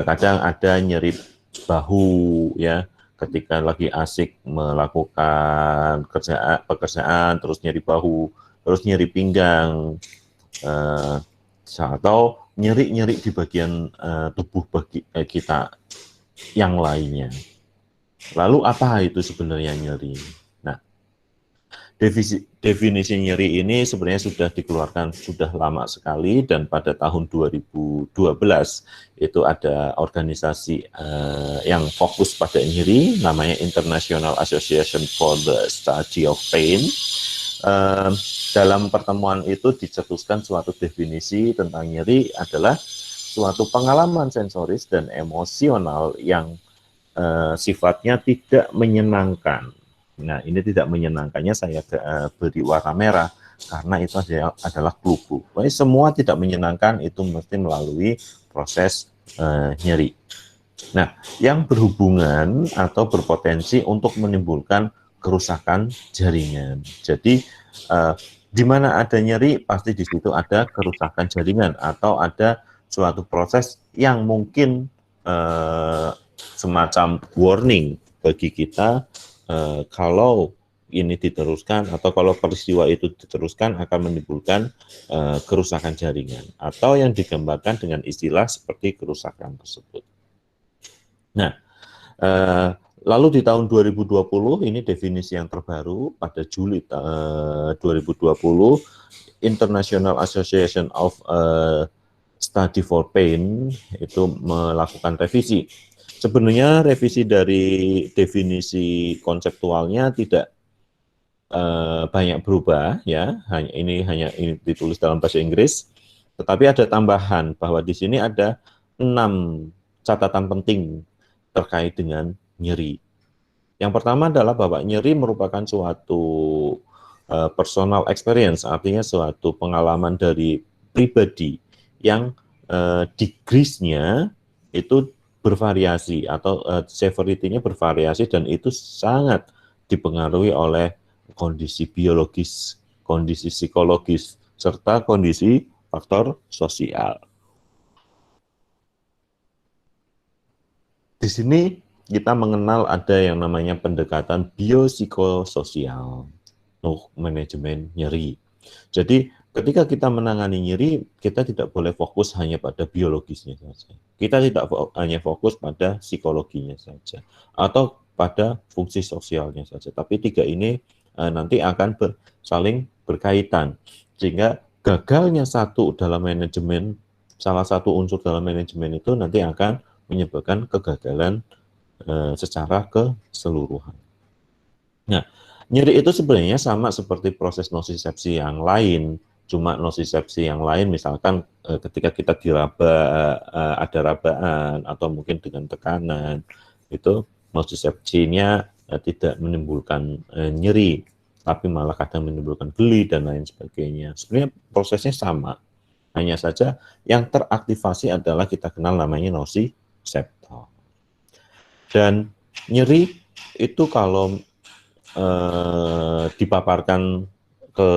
Kadang ada nyeri bahu ya, ketika lagi asik melakukan pekerjaan terus nyeri bahu, terus nyeri pinggang, atau nyeri-nyeri di bagian tubuh kita yang lainnya. Lalu apa itu sebenarnya nyeri? Nah, definisi nyeri ini sebenarnya sudah dikeluarkan sudah lama sekali, dan pada tahun 2012 itu ada organisasi yang fokus pada nyeri, namanya International Association for the Study of Pain. Dalam pertemuan itu dicetuskan suatu definisi tentang nyeri adalah suatu pengalaman sensoris dan emosional yang sifatnya tidak menyenangkan. Nah, ini tidak menyenangkannya saya beri warna merah karena itu adalah clue. Semua tidak menyenangkan itu mesti melalui proses nyeri. Nah, yang berhubungan atau berpotensi untuk menimbulkan kerusakan jaringan. Jadi, di mana ada nyeri, pasti di situ ada kerusakan jaringan atau ada suatu proses yang mungkin semacam warning bagi kita kalau ini diteruskan atau kalau peristiwa itu diteruskan akan menimbulkan kerusakan jaringan atau yang digambarkan dengan istilah seperti kerusakan tersebut. Nah, lalu di tahun 2020 ini definisi yang terbaru pada Juli 2020, International Association of Study for Pain itu melakukan revisi. Sebenarnya revisi dari definisi konseptualnya tidak banyak berubah ya, hanya ini ditulis dalam bahasa Inggris, tetapi ada tambahan bahwa di sini ada 6 catatan penting terkait dengan nyeri. Yang pertama adalah bahwa nyeri merupakan suatu personal experience, artinya suatu pengalaman dari pribadi yang degree-nya itu bervariasi atau severity-nya bervariasi, dan itu sangat dipengaruhi oleh kondisi biologis, kondisi psikologis, serta kondisi faktor sosial. Di sini kita mengenal ada yang namanya pendekatan biopsikososial untuk manajemen nyeri. Jadi ketika kita menangani nyeri, kita tidak boleh fokus hanya pada biologisnya saja. Kita tidak hanya fokus pada psikologinya saja atau pada fungsi sosialnya saja. Tapi tiga ini nanti akan saling berkaitan. Sehingga gagalnya satu dalam manajemen, salah satu unsur dalam manajemen itu nanti akan menyebabkan kegagalan secara keseluruhan. Nah, nyeri itu sebenarnya sama seperti proses nosisepsi yang lain, cuma nosisepsi yang lain misalkan ketika kita diraba, ada rabaan atau mungkin dengan tekanan, itu nosisepsinya tidak menimbulkan nyeri, tapi malah kadang menimbulkan geli dan lain sebagainya. Sebenarnya prosesnya sama, hanya saja yang teraktivasi adalah kita kenal namanya nosiseptor. Dan nyeri itu kalau dipaparkan ke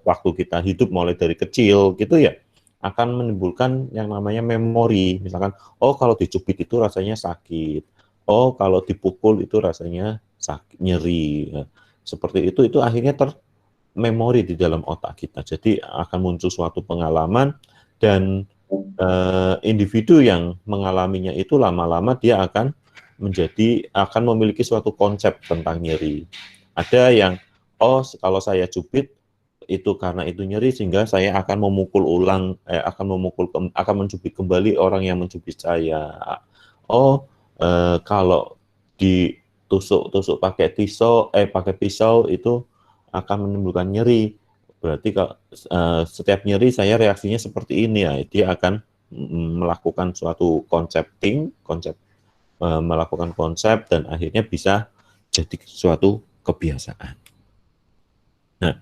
waktu kita hidup mulai dari kecil gitu ya, akan menimbulkan yang namanya memori. Misalkan, oh kalau dicubit itu rasanya sakit, oh kalau dipukul itu rasanya sakit, nyeri. Nah, seperti itu akhirnya termemori di dalam otak kita. Jadi akan muncul suatu pengalaman, dan individu yang mengalaminya itu lama-lama dia akan memiliki suatu konsep tentang nyeri. Ada yang, oh kalau saya cubit itu karena itu nyeri sehingga saya akan memukul ulang, akan mencubit kembali orang yang mencubit saya. Oh kalau ditusuk pakai pisau itu akan menimbulkan nyeri. Berarti kalau setiap nyeri saya reaksinya seperti ini ya, dia akan melakukan suatu melakukan konsep dan akhirnya bisa jadi suatu kebiasaan. Nah,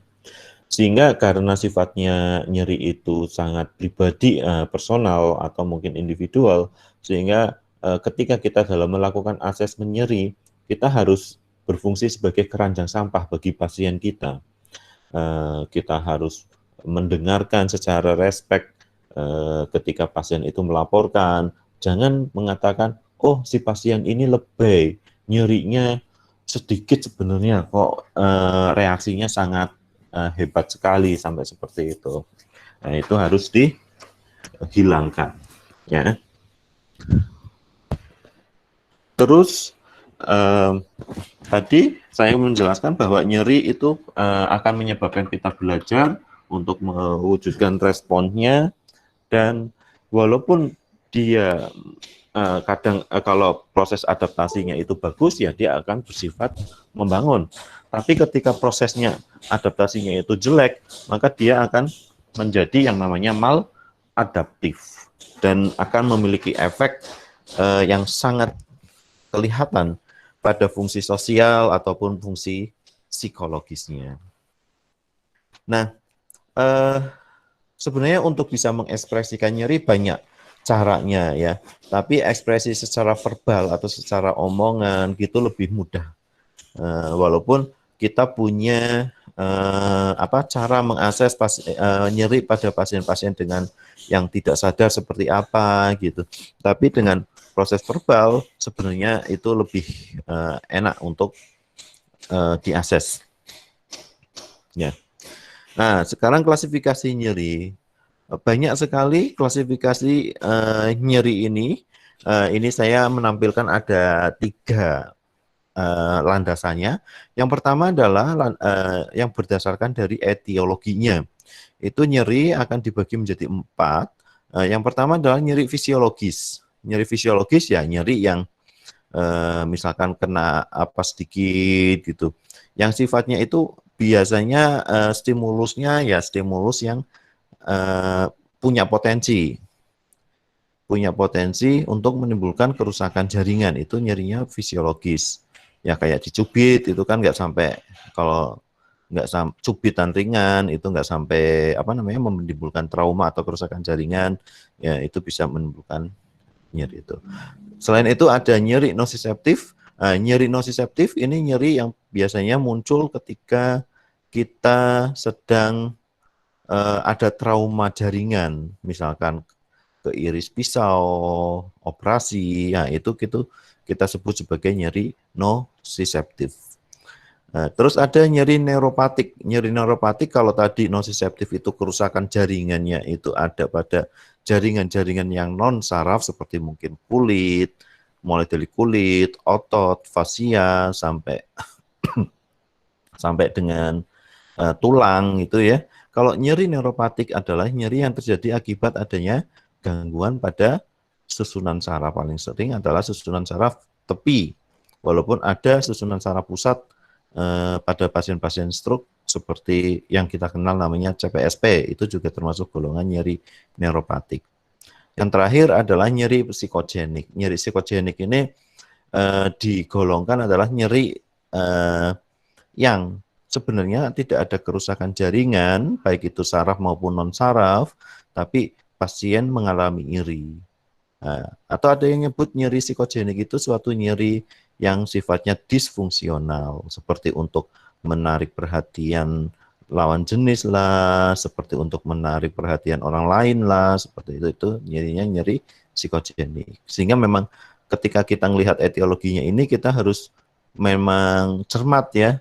sehingga karena sifatnya nyeri itu sangat pribadi, personal atau mungkin individual, sehingga ketika kita dalam melakukan asesmen nyeri, kita harus berfungsi sebagai keranjang sampah bagi pasien kita. Kita harus mendengarkan secara respect ketika pasien itu melaporkan, Jangan mengatakan, oh si pasien ini lebay, nyerinya sedikit sebenarnya kok reaksinya sangat hebat sekali sampai seperti itu. Nah, itu harus dihilangkan. Ya. Terus tadi saya menjelaskan bahwa nyeri itu akan menyebabkan kita belajar untuk mewujudkan responnya, dan walaupun dia kadang kalau proses adaptasinya itu bagus, ya dia akan bersifat membangun. Tapi ketika prosesnya adaptasinya itu jelek, maka dia akan menjadi yang namanya maladaptif dan akan memiliki efek yang sangat kelihatan pada fungsi sosial ataupun fungsi psikologisnya. Nah, sebenarnya untuk bisa mengekspresikan nyeri banyak caranya ya, tapi ekspresi secara verbal atau secara omongan gitu lebih mudah. Walaupun kita punya cara mengakses nyeri pada pasien-pasien dengan yang tidak sadar seperti apa gitu. Tapi dengan proses verbal sebenarnya itu lebih enak untuk diakses. Ya. Nah, sekarang klasifikasi nyeri. Banyak sekali klasifikasi nyeri ini. Ini saya menampilkan ada 3 landasannya. Yang pertama adalah yang berdasarkan dari etiologinya. Itu nyeri akan dibagi menjadi 4. Yang pertama adalah nyeri fisiologis. Nyeri fisiologis ya nyeri yang misalkan kena apa sedikit gitu. Yang sifatnya itu biasanya stimulusnya ya stimulus yang punya potensi untuk menimbulkan kerusakan jaringan, itu nyerinya fisiologis. Ya kayak dicubit itu kan nggak sampai, kalau nggak cubitan ringan itu nggak sampai menimbulkan trauma atau kerusakan jaringan, ya itu bisa menimbulkan nyeri itu. Selain itu ada nyeri nosiseptif. Nyeri nosiseptif ini nyeri yang biasanya muncul ketika kita sedang ada trauma jaringan, misalkan keiris pisau, operasi, ya itu kita sebut sebagai nyeri nosiseptif. Terus ada nyeri neuropatik. Nyeri neuropatik kalau tadi nosiseptif itu kerusakan jaringannya itu ada pada jaringan-jaringan yang non saraf seperti mungkin kulit, mulai dari kulit, otot, fasia sampai sampai dengan tulang itu ya. Kalau nyeri neuropatik adalah nyeri yang terjadi akibat adanya gangguan pada susunan saraf. Paling sering adalah susunan saraf tepi. Walaupun ada susunan saraf pusat pada pasien-pasien stroke seperti yang kita kenal namanya CPSP, itu juga termasuk golongan nyeri neuropatik. Yang terakhir adalah nyeri psikogenik. Nyeri psikogenik ini digolongkan adalah nyeri yang sebenarnya tidak ada kerusakan jaringan, baik itu saraf maupun non-saraf, tapi pasien mengalami nyeri. Atau ada yang nyebut nyeri psikogenik itu suatu nyeri yang sifatnya disfungsional, seperti untuk menarik perhatian lawan jenis lah, seperti untuk menarik perhatian orang lain lah, seperti itu nyerinya nyeri psikogenik. Sehingga memang ketika kita melihat etiologinya ini, kita harus memang cermat ya.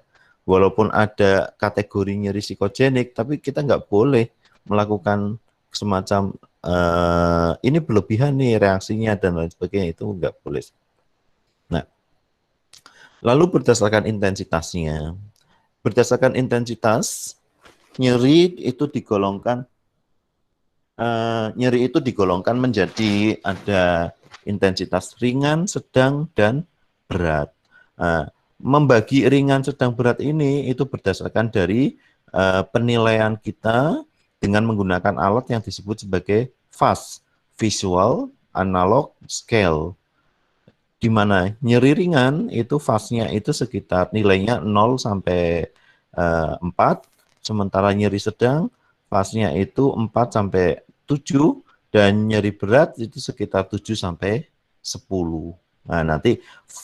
Walaupun ada kategori nyeri psikogenik, tapi kita nggak boleh melakukan semacam ini berlebihan nih reaksinya dan lain sebagainya, itu nggak boleh. Nah, lalu berdasarkan intensitasnya, berdasarkan intensitas nyeri itu digolongkan menjadi ada intensitas ringan, sedang, dan berat. Membagi ringan, sedang, berat ini itu berdasarkan dari penilaian kita dengan menggunakan alat yang disebut sebagai VAS, Visual Analog Scale, di mana nyeri ringan itu VAS-nya itu sekitar nilainya 0 sampai 4, sementara nyeri sedang VAS-nya itu 4 sampai 7, dan nyeri berat itu sekitar 7 sampai 10. Nah, nanti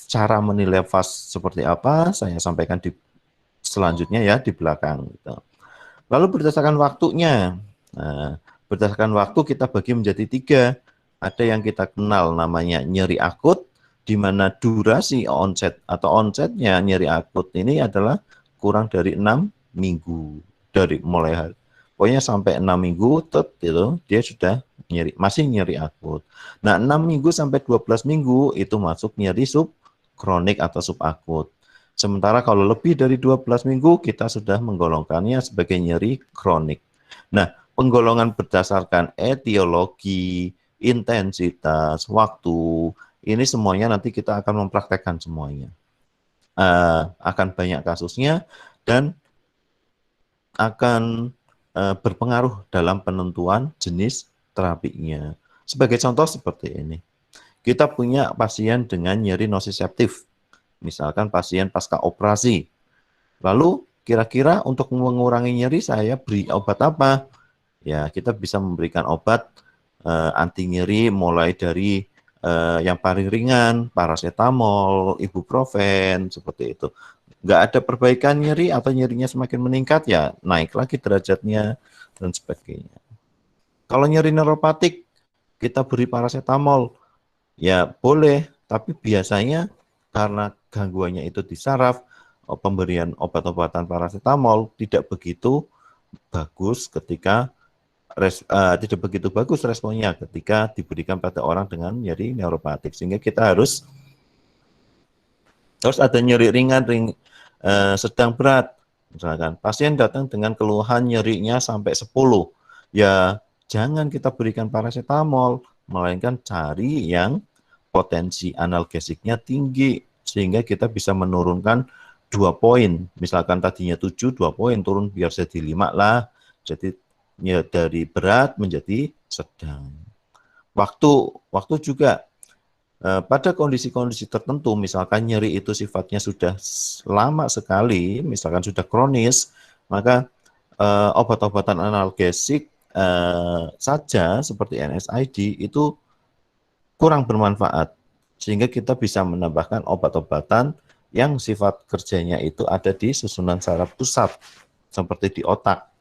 cara menilai VAS seperti apa saya sampaikan di selanjutnya ya, di belakang. Lalu berdasarkan waktunya, berdasarkan waktu kita bagi menjadi 3. ada yang kita kenal namanya nyeri akut, di mana durasi onset atau onsetnya nyeri akut ini adalah kurang dari 6 minggu dari mulai hari. Pokoknya sampai 6 minggu itu dia sudah nyeri, masih nyeri akut. Nah, 6 minggu sampai 12 minggu itu masuk nyeri subkronik atau subakut. Sementara kalau lebih dari 12 minggu kita sudah menggolongkannya sebagai nyeri kronik. Nah, penggolongan berdasarkan etiologi, intensitas, waktu, ini semuanya nanti kita akan mempraktekkan semuanya. Akan banyak kasusnya dan akan berpengaruh dalam penentuan jenis terapinya. Sebagai contoh seperti ini, kita punya pasien dengan nyeri nosiseptif, misalkan pasien pasca operasi. Lalu kira-kira untuk mengurangi nyeri saya beri obat apa? Ya, kita bisa memberikan obat anti nyeri mulai dari yang paling ringan, paracetamol, ibuprofen, seperti itu. Nggak ada perbaikan nyeri atau nyerinya semakin meningkat, ya naik lagi derajatnya, dan sebagainya. Kalau nyeri neuropatik, kita beri paracetamol, ya boleh, tapi biasanya karena gangguannya itu di saraf, pemberian obat-obatan paracetamol tidak begitu bagus ketika tidak begitu bagus responnya ketika diberikan pada orang dengan nyeri neuropatik, sehingga kita harus ada nyeri ringan, sedang, berat. Misalkan pasien datang dengan keluhan nyerinya sampai 10, ya jangan kita berikan paracetamol, melainkan cari yang potensi analgesiknya tinggi, sehingga kita bisa menurunkan 2 poin. Misalkan tadinya 7, 2 poin turun biar jadi 5 lah. Jadi ya, dari berat menjadi sedang. Waktu juga pada kondisi-kondisi tertentu, misalkan nyeri itu sifatnya sudah lama sekali, misalkan sudah kronis, maka obat-obatan analgesik saja seperti NSAID itu kurang bermanfaat, sehingga kita bisa menambahkan obat-obatan yang sifat kerjanya itu ada di susunan saraf pusat, seperti di otak.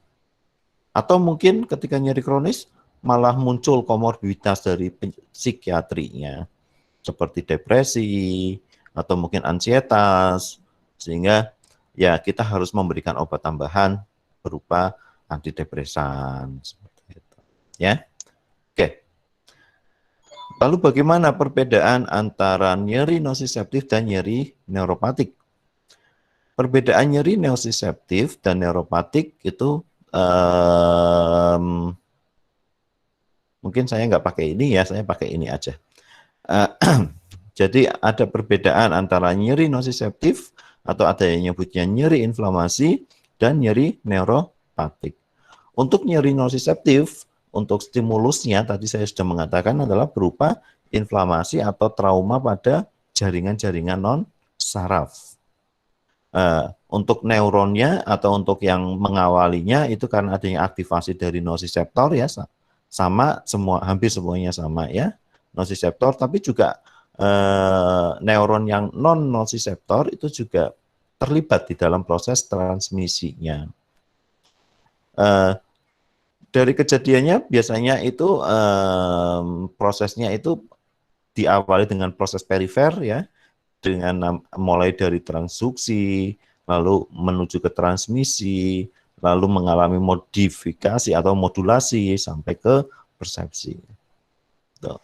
Atau mungkin ketika nyeri kronis malah muncul komorbiditas dari psikiatrinya, seperti depresi atau mungkin ansietas, sehingga ya kita harus memberikan obat tambahan berupa antidepresan, seperti itu. Ya, oke. Lalu bagaimana perbedaan antara nyeri nosiseptif dan nyeri neuropatik? Perbedaan nyeri nosiseptif dan neuropatik itu mungkin saya nggak pakai ini ya, saya pakai ini aja. Jadi ada perbedaan antara nyeri nosiseptif atau ada yang nyebutnya nyeri inflamasi dan nyeri neuropatik. Untuk nyeri nosiseptif, untuk stimulusnya tadi saya sudah mengatakan adalah berupa inflamasi atau trauma pada jaringan-jaringan non-saraf. Untuk neuronnya atau untuk yang mengawalinya itu karena adanya aktivasi dari nosiseptor ya, sama semua, hampir semuanya sama ya, nosiseptor, tapi juga neuron yang non nosiseptor itu juga terlibat di dalam proses transmisinya. Dari kejadiannya biasanya itu prosesnya itu diawali dengan proses perifer ya, dengan mulai dari transduksi, lalu menuju ke transmisi, lalu mengalami modifikasi atau modulasi sampai ke persepsi. Tuh.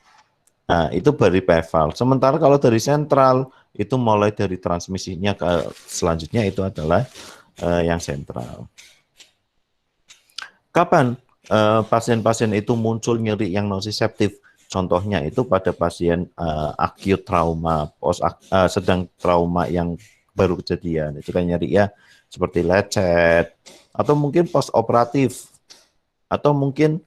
Nah, itu dari perifer. Sementara kalau dari sentral, itu mulai dari transmisinya ke selanjutnya itu adalah yang sentral. Kapan pasien-pasien itu muncul nyeri yang nosiseptif? Contohnya itu pada pasien acute trauma, sedang trauma yang baru kejadian, itu kan nyeri ya seperti lecet, atau mungkin post operatif, atau mungkin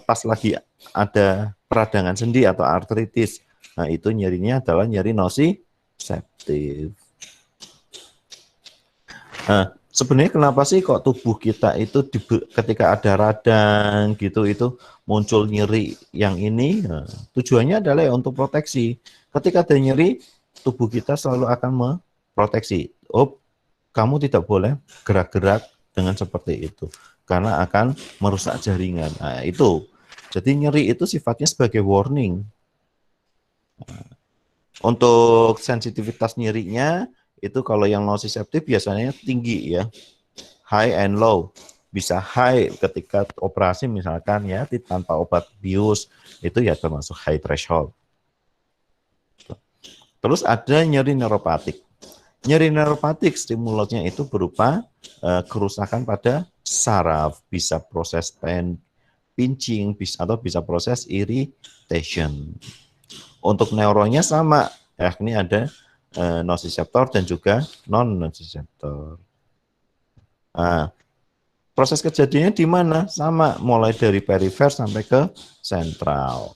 pas lagi ada peradangan sendi atau artritis. Nah, itu nyerinya adalah nyeri nosiseptif. Sebenarnya kenapa sih kok tubuh kita itu ketika ada radang gitu itu muncul nyeri yang ini? Nah, tujuannya adalah ya untuk proteksi. Ketika ada nyeri, tubuh kita selalu akan memproteksi. Oh, kamu tidak boleh gerak-gerak dengan seperti itu karena akan merusak jaringan. Nah, itu. Jadi nyeri itu sifatnya sebagai warning. Untuk sensitivitas nyerinya itu kalau yang nociceptive biasanya tinggi ya, high and low. Bisa high ketika operasi misalkan ya tanpa obat bius, itu ya termasuk high threshold. Terus ada nyeri neuropatik. Nyeri neuropatik stimulusnya itu berupa kerusakan pada saraf, bisa proses pinching, atau bisa proses irritation. Untuk neuronnya sama, yakni ada nociceptor dan juga non-nociceptor. Nah, proses kejadiannya di mana? Sama, mulai dari perifer sampai ke sentral.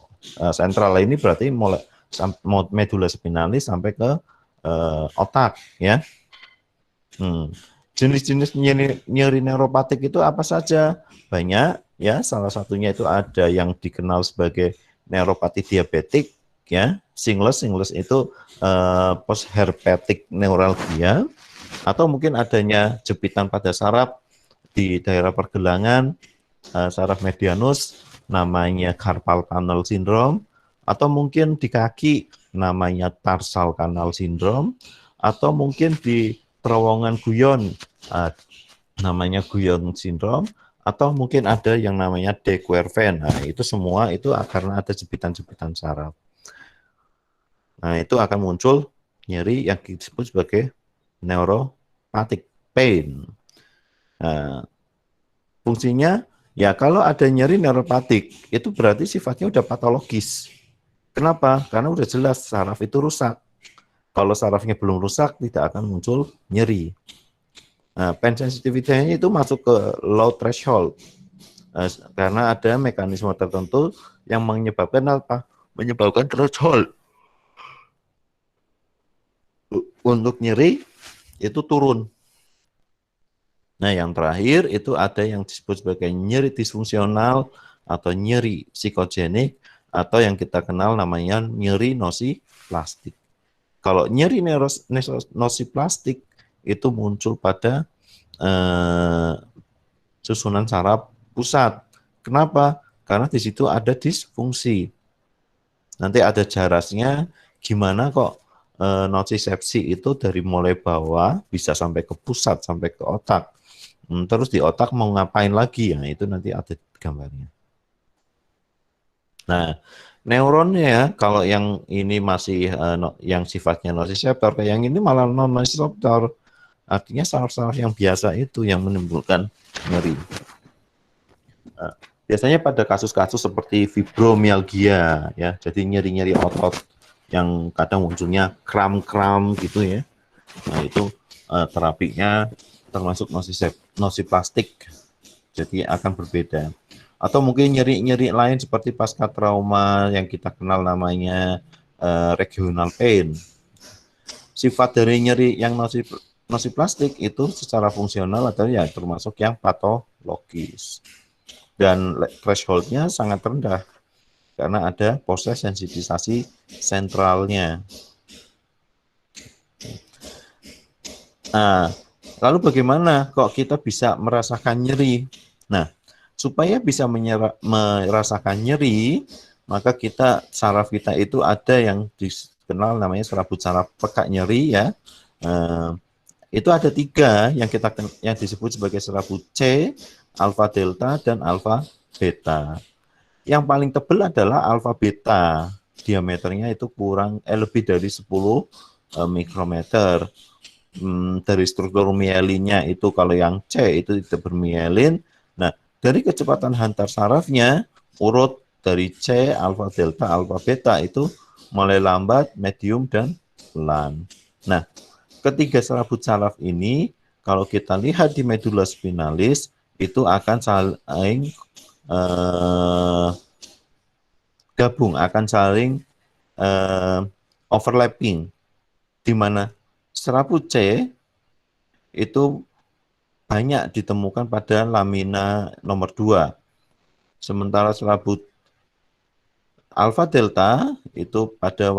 Sentral ini berarti mulai medula spinalis sampai ke otak, ya. Jenis-jenis nyeri neuropatik itu apa saja? Banyak, ya. Salah satunya itu ada yang dikenal sebagai neuropati diabetik, ya. Shingles itu postherpetic neuralgia, atau mungkin adanya jepitan pada saraf di daerah pergelangan saraf medianus, namanya carpal tunnel syndrome, atau mungkin di kaki namanya tarsal canal syndrome, atau mungkin di terowongan guyon namanya guyon syndrome, atau mungkin ada yang namanya de Quervain. Nah, itu semua itu karena ada jepitan-jepitan saraf. Nah, itu akan muncul nyeri yang disebut sebagai neuropathic pain. Nah, fungsinya ya kalau ada nyeri neuropatik itu berarti sifatnya udah patologis. Kenapa? Karena udah jelas saraf itu rusak. Kalau sarafnya belum rusak tidak akan muncul nyeri. Nah, pain sensitivity-nya itu masuk ke low threshold. Karena ada mekanisme tertentu yang menyebabkan apa? Menyebabkan threshold untuk nyeri itu turun. Nah, yang terakhir itu ada yang disebut sebagai nyeri disfungsional atau nyeri psikogenik, atau yang kita kenal namanya nyeri nosiplastik. Kalau nyeri nosiplastik itu muncul pada susunan saraf pusat. Kenapa? Karena di situ ada disfungsi. Nanti ada jarasnya gimana kok nocicepsi itu dari mulai bawah bisa sampai ke pusat, sampai ke otak. Terus di otak mau ngapain lagi? Ya, itu nanti ada gambarnya. Nah, neuronnya kalau yang ini masih yang sifatnya nociceptor, kayak yang ini malah non-nociceptor. Artinya saraf-saraf yang biasa itu yang menimbulkan nyeri. Nah, biasanya pada kasus-kasus seperti fibromialgia, ya, jadi nyeri-nyeri otot yang kadang munculnya kram-kram gitu ya. Nah, itu terapinya termasuk nosiplastik, jadi akan berbeda. Atau mungkin nyeri-nyeri lain seperti pasca trauma yang kita kenal namanya regional pain. Sifat dari nyeri yang nosiplastik itu secara fungsional atau ya termasuk yang patologis. Dan thresholdnya sangat rendah karena ada proses sensitisasi sentralnya. Nah, lalu bagaimana kok kita bisa merasakan nyeri? Nah, supaya bisa merasakan nyeri, maka saraf kita itu ada yang dikenal namanya serabut saraf peka nyeri ya. Itu ada 3 yang disebut sebagai serabut C, alfa delta, dan alfa beta. Yang paling tebal adalah alfa beta. Diameternya itu lebih dari 10 mikrometer. Dari struktur mielinnya itu kalau yang C itu tidak bermielin. Nah, dari kecepatan hantar sarafnya urut dari C, alfa delta, alfa beta itu mulai lambat, medium, dan pelan. Nah, ketiga serabut saraf ini kalau kita lihat di medula spinalis itu akan saling gabung, akan saling overlapping, di mana serabut C itu banyak ditemukan pada lamina nomor 2. Sementara serabut alfa delta itu pada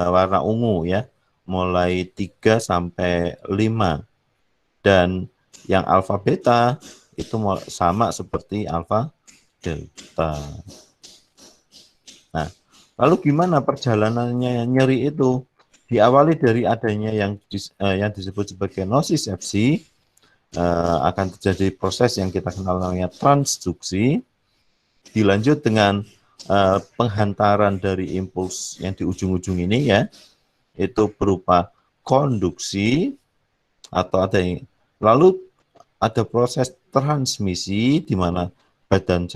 warna ungu ya, mulai 3 sampai 5. Dan yang alfa beta itu sama seperti alfa delta. Nah, lalu gimana perjalanannya nyeri itu? Diawali dari adanya yang disebut sebagai nosisepsi, akan terjadi proses yang kita kenal namanya transduksi, dilanjut dengan penghantaran dari impuls yang di ujung-ujung ini ya, itu berupa konduksi atau ada yang lalu ada proses transmisi di mana badan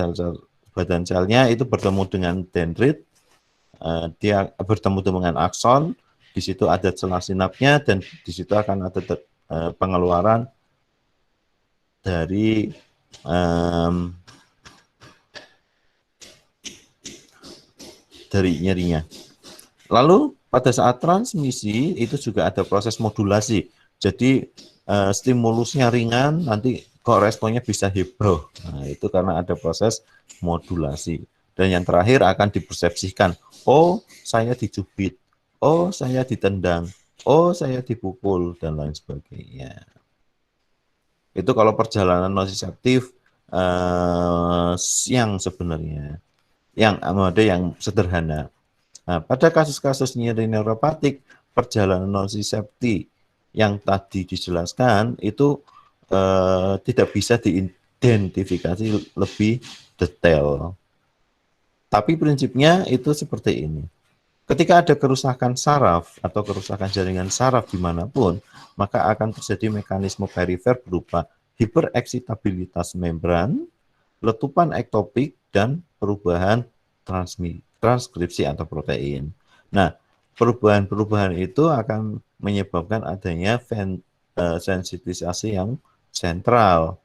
selnya itu bertemu dengan dendrit, dia bertemu dengan akson, di situ ada celah sinapsnya dan di situ akan ada pengeluaran dari nyerinya. Lalu pada saat transmisi itu juga ada proses modulasi. Jadi stimulusnya ringan, nanti kok responnya bisa heboh. Nah, itu karena ada proses modulasi. Dan yang terakhir akan dipersepsikan, oh saya dicubit, oh saya ditendang, oh saya dipukul, dan lain sebagainya. Itu kalau perjalanan nonsiseptif yang sebenarnya, yang ada yang sederhana. Nah, pada kasus-kasus nyeri neuropatik, perjalanan nonsisepti yang tadi dijelaskan itu tidak bisa diidentifikasi lebih detail. Tapi prinsipnya itu seperti ini. Ketika ada kerusakan saraf atau kerusakan jaringan saraf dimanapun, maka akan terjadi mekanisme perifer berupa hipereksitabilitas membran, letupan ektopik, dan perubahan transkripsi atau protein. Nah, perubahan-perubahan itu akan menyebabkan adanya sensitisasi yang sentral,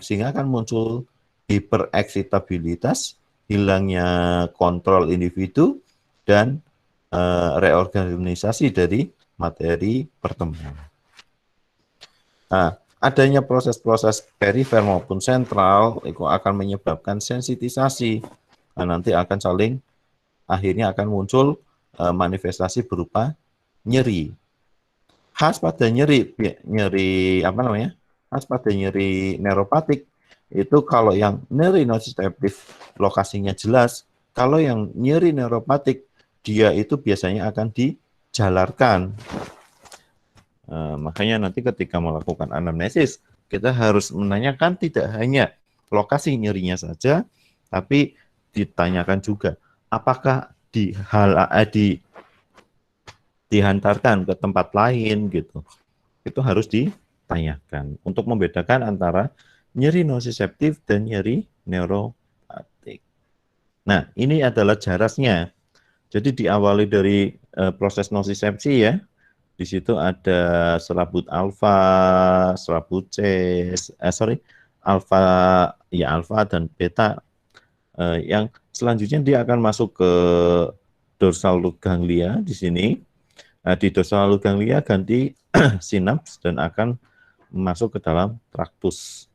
sehingga akan muncul hipereksitabilitas, hilangnya kontrol individu, dan reorganisasi dari materi pertemuan. Nah, adanya proses-proses perifer maupun sentral itu akan menyebabkan sensitisasi. Nah, nanti akan akhirnya akan muncul manifestasi berupa nyeri. Khas pada nyeri apa namanya? Khas pada nyeri neuropatik itu kalau yang nyeri nonsiseptif lokasinya jelas, kalau yang nyeri neuropatik dia itu biasanya akan dijalarkan. Makanya nanti ketika melakukan anamnesis, kita harus menanyakan tidak hanya lokasi nyerinya saja, tapi ditanyakan juga apakah dihantarkan ke tempat lain gitu. Itu harus ditanyakan untuk membedakan antara nyeri nonsiseptif dan nyeri neuropatik. Nah, ini adalah jarasnya. Jadi diawali dari proses nonsisepsi ya. Di situ ada selaput alfa, selaput C, alfa ya alfa dan beta. Yang selanjutnya dia akan masuk ke dorsal root ganglia di sini. Nah, di dorsal root ganglia ganti sinaps dan akan masuk ke dalam traktus.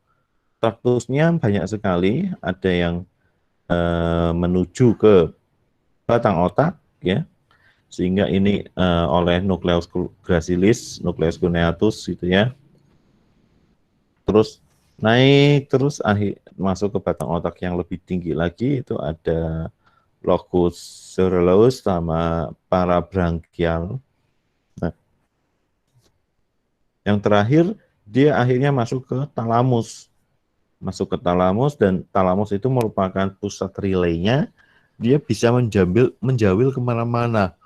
Traktusnya banyak sekali, ada yang menuju ke batang otak ya, sehingga ini oleh nucleus gracilis, nucleus cuneatus gitu ya. Terus naik terus masuk ke batang otak yang lebih tinggi lagi, itu ada locus coeruleus sama parabranchial. Nah, yang terakhir dia akhirnya masuk ke talamus. Masuk ke talamus, dan talamus itu merupakan pusat relaynya. Dia bisa menjawil kemana-mana.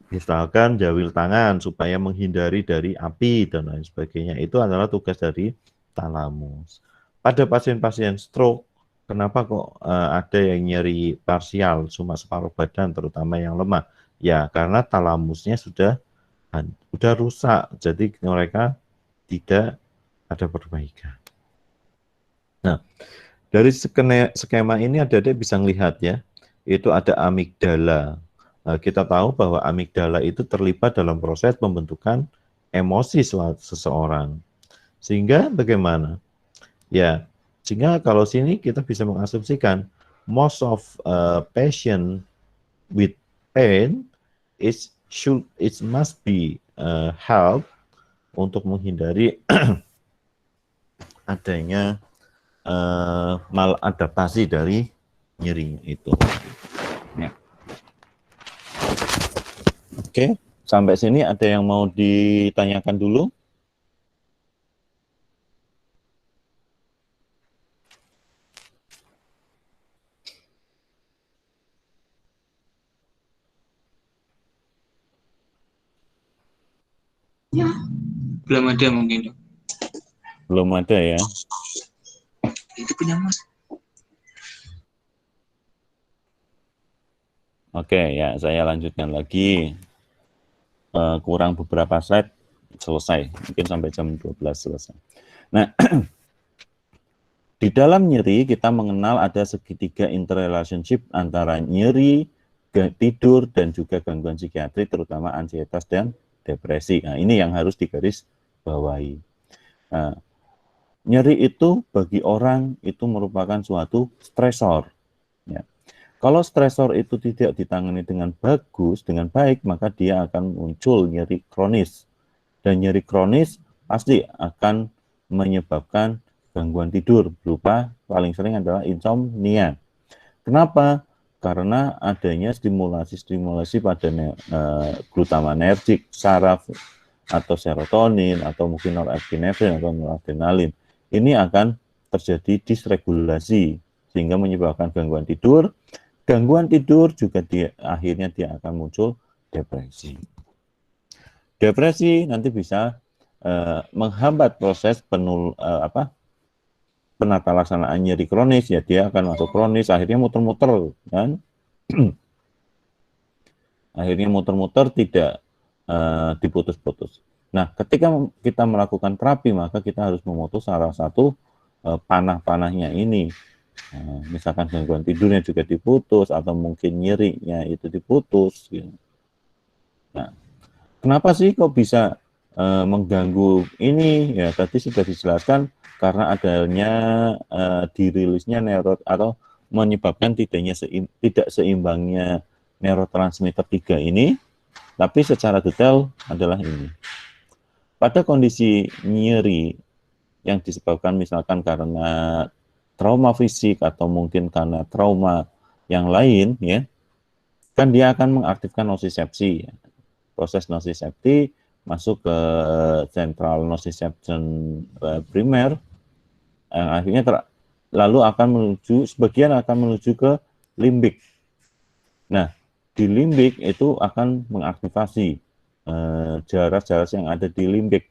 Misalkan jawil tangan supaya menghindari dari api dan lain sebagainya. Itu adalah tugas dari talamus. Pada pasien-pasien stroke, kenapa kok ada yang nyeri parsial, cuma separuh badan, terutama yang lemah? Ya, karena talamusnya sudah rusak, jadi mereka tidak ada perbaikan. Nah, dari skema ini adik-adik bisa melihat ya, itu ada amigdala. Kita tahu bahwa amigdala itu terlibat dalam proses pembentukan emosi seseorang. Sehingga bagaimana? Ya, sehingga kalau sini kita bisa mengasumsikan most of patient with pain it must be help untuk menghindari adanya maladaptasi dari nyeri itu. Ya. Oke, sampai sini ada yang mau ditanyakan dulu? Belum ada mungkin, Dok. Belum ada ya. Itu punya Mas. Oke, ya saya lanjutkan lagi. Kurang beberapa slide selesai. Mungkin sampai jam 12 selesai. Nah, di dalam nyeri kita mengenal ada segitiga interrelationship antara nyeri, tidur, dan juga gangguan psikiatri, terutama ansietas dan depresi. Nah, ini yang harus digaris bawahi. Nah, nyeri itu bagi orang itu merupakan suatu stresor. Ya. Kalau stresor itu tidak ditangani dengan bagus, dengan baik, maka dia akan muncul nyeri kronis. Dan nyeri kronis pasti akan menyebabkan gangguan tidur berupa paling sering adalah insomnia. Kenapa? Karena adanya stimulasi-stimulasi pada glutamanergik, saraf, atau serotonin, atau mungkin norepinefrin atau noradrenalin. Ini akan terjadi disregulasi sehingga menyebabkan gangguan tidur. Gangguan tidur juga akhirnya dia akan muncul depresi. Depresi nanti bisa menghambat proses penata laksanaan nyeri kronis, ya dia akan masuk kronis, akhirnya muter-muter kan. Akhirnya muter-muter tidak diputus-putus. Nah, ketika kita melakukan terapi, maka kita harus memutus salah satu panah-panahnya ini. Misalkan gangguan tidurnya juga diputus, atau mungkin nyerinya itu diputus. Gitu. Nah, kenapa sih kok bisa mengganggu ini? Ya, tadi sudah dijelaskan karena adanya dirilisnya atau menyebabkan tidak seimbangnya neurotransmitter 3 ini, tapi secara detail adalah ini. Pada kondisi nyeri yang disebabkan misalkan karena trauma fisik atau mungkin karena trauma yang lain, ya, kan dia akan mengaktifkan nocicepsi. Ya. Proses nocicepsi masuk ke central nociception primer, akhirnya lalu sebagian akan menuju ke limbik. Nah, di limbik itu akan mengaktifasi jaras-jaras yang ada di limbik.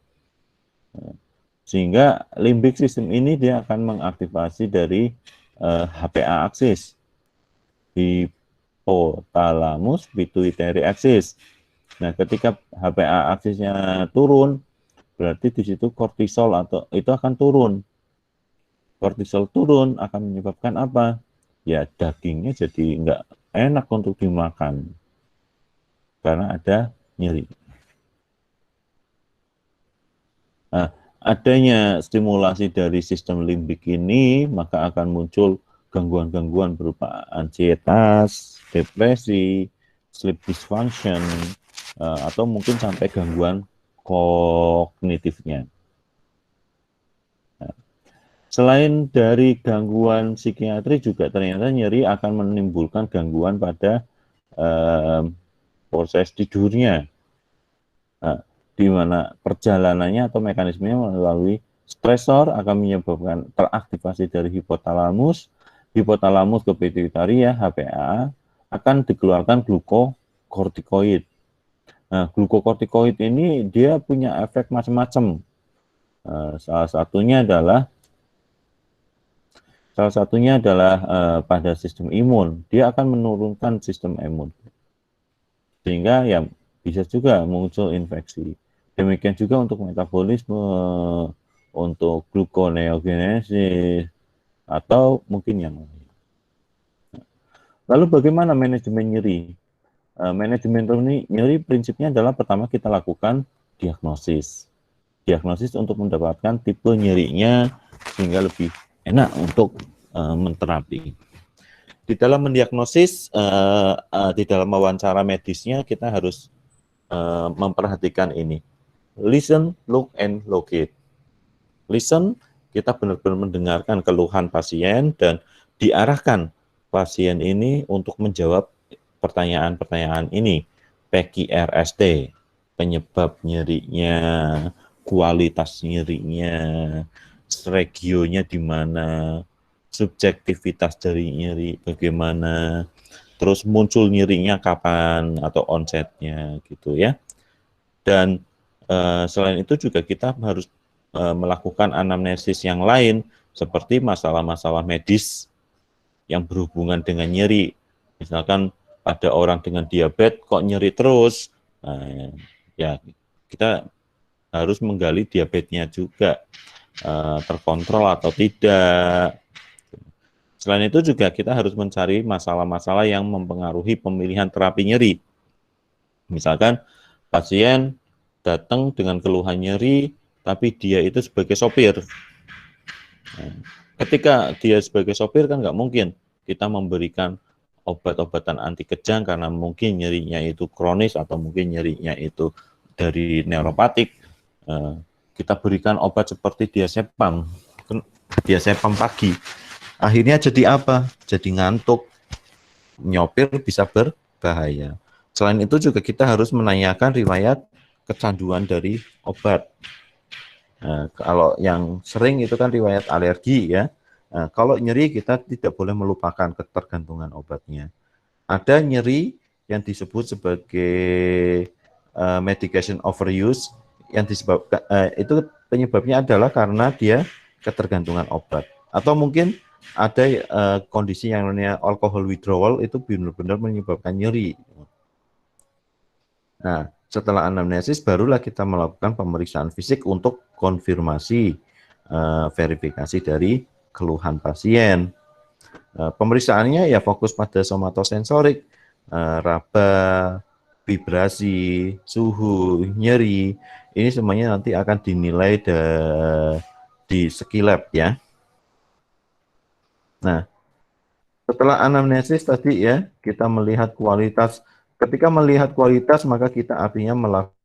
Sehingga limbik sistem ini dia akan mengaktifasi dari HPA axis, hypothalamus pituitary axis. Nah, ketika HPA aksisnya turun, berarti di situ kortisol atau itu akan turun. Kortisol turun akan menyebabkan apa? Ya, dagingnya jadi nggak enak untuk dimakan karena ada nyeri. Nah, adanya stimulasi dari sistem limbik ini, maka akan muncul gangguan-gangguan berupa ansietas, depresi, sleep dysfunction, atau mungkin sampai gangguan kognitifnya. Nah, selain dari gangguan psikiatri juga ternyata nyeri akan menimbulkan gangguan pada proses tidurnya. Nah, di mana perjalanannya atau mekanismenya melalui stresor akan menyebabkan teraktivasi dari hipotalamus ke pituitari, ya, HPA, akan dikeluarkan glukokortikoid. Nah, glukokortikoid ini dia punya efek macam-macam. Salah satunya adalah pada sistem imun. Dia akan menurunkan sistem imun. Sehingga ya bisa juga muncul infeksi. Demikian juga untuk metabolisme, untuk gluconeogenesis, atau mungkin yang lain. Lalu bagaimana manajemen nyeri? Manajemen nyeri prinsipnya adalah pertama kita lakukan diagnosis. Diagnosis untuk mendapatkan tipe nyerinya sehingga lebih enak untuk menterapi. Di dalam mendiagnosis, di dalam wawancara medisnya kita harus memperhatikan ini. Listen, look, and locate. Listen kita benar-benar mendengarkan keluhan pasien dan diarahkan pasien ini untuk menjawab pertanyaan-pertanyaan ini. PQRST, penyebab nyerinya, kualitas nyerinya, regionya di mana, subjektivitas dari nyeri bagaimana, terus muncul nyerinya kapan atau onsetnya gitu ya. Dan selain itu juga kita harus melakukan anamnesis yang lain seperti masalah-masalah medis yang berhubungan dengan nyeri. Misalkan pada orang dengan diabetes kok nyeri terus, nah, ya kita harus menggali diabetesnya juga terkontrol atau tidak. Selain itu juga kita harus mencari masalah-masalah yang mempengaruhi pemilihan terapi nyeri. Misalkan pasien datang dengan keluhan nyeri, tapi dia itu sebagai sopir. Nah, ketika dia sebagai sopir kan nggak mungkin kita memberikan obat-obatan anti kejang karena mungkin nyerinya itu kronis atau mungkin nyerinya itu dari neuropatik. Kita berikan obat seperti diazepam, diazepam pagi. Akhirnya jadi apa? Jadi ngantuk, nyopir bisa berbahaya. Selain itu juga kita harus menanyakan riwayat kecanduan dari obat. Nah, kalau yang sering itu kan riwayat alergi ya. Nah, kalau nyeri kita tidak boleh melupakan ketergantungan obatnya. Ada nyeri yang disebut sebagai medication overuse yang disebabkan itu penyebabnya adalah karena dia ketergantungan obat. Atau mungkin ada kondisi yang namanya alcohol withdrawal itu benar-benar menyebabkan nyeri. Nah, setelah anamnesis barulah kita melakukan pemeriksaan fisik untuk konfirmasi verifikasi dari keluhan pasien. Pemeriksaannya ya fokus pada somatosensorik, raba, vibrasi, suhu, nyeri. Ini semuanya nanti akan dinilai di Skilab ya. Nah, setelah anamnesis tadi ya, kita melihat kualitas. Ketika melihat kualitas, maka kita artinya melakukan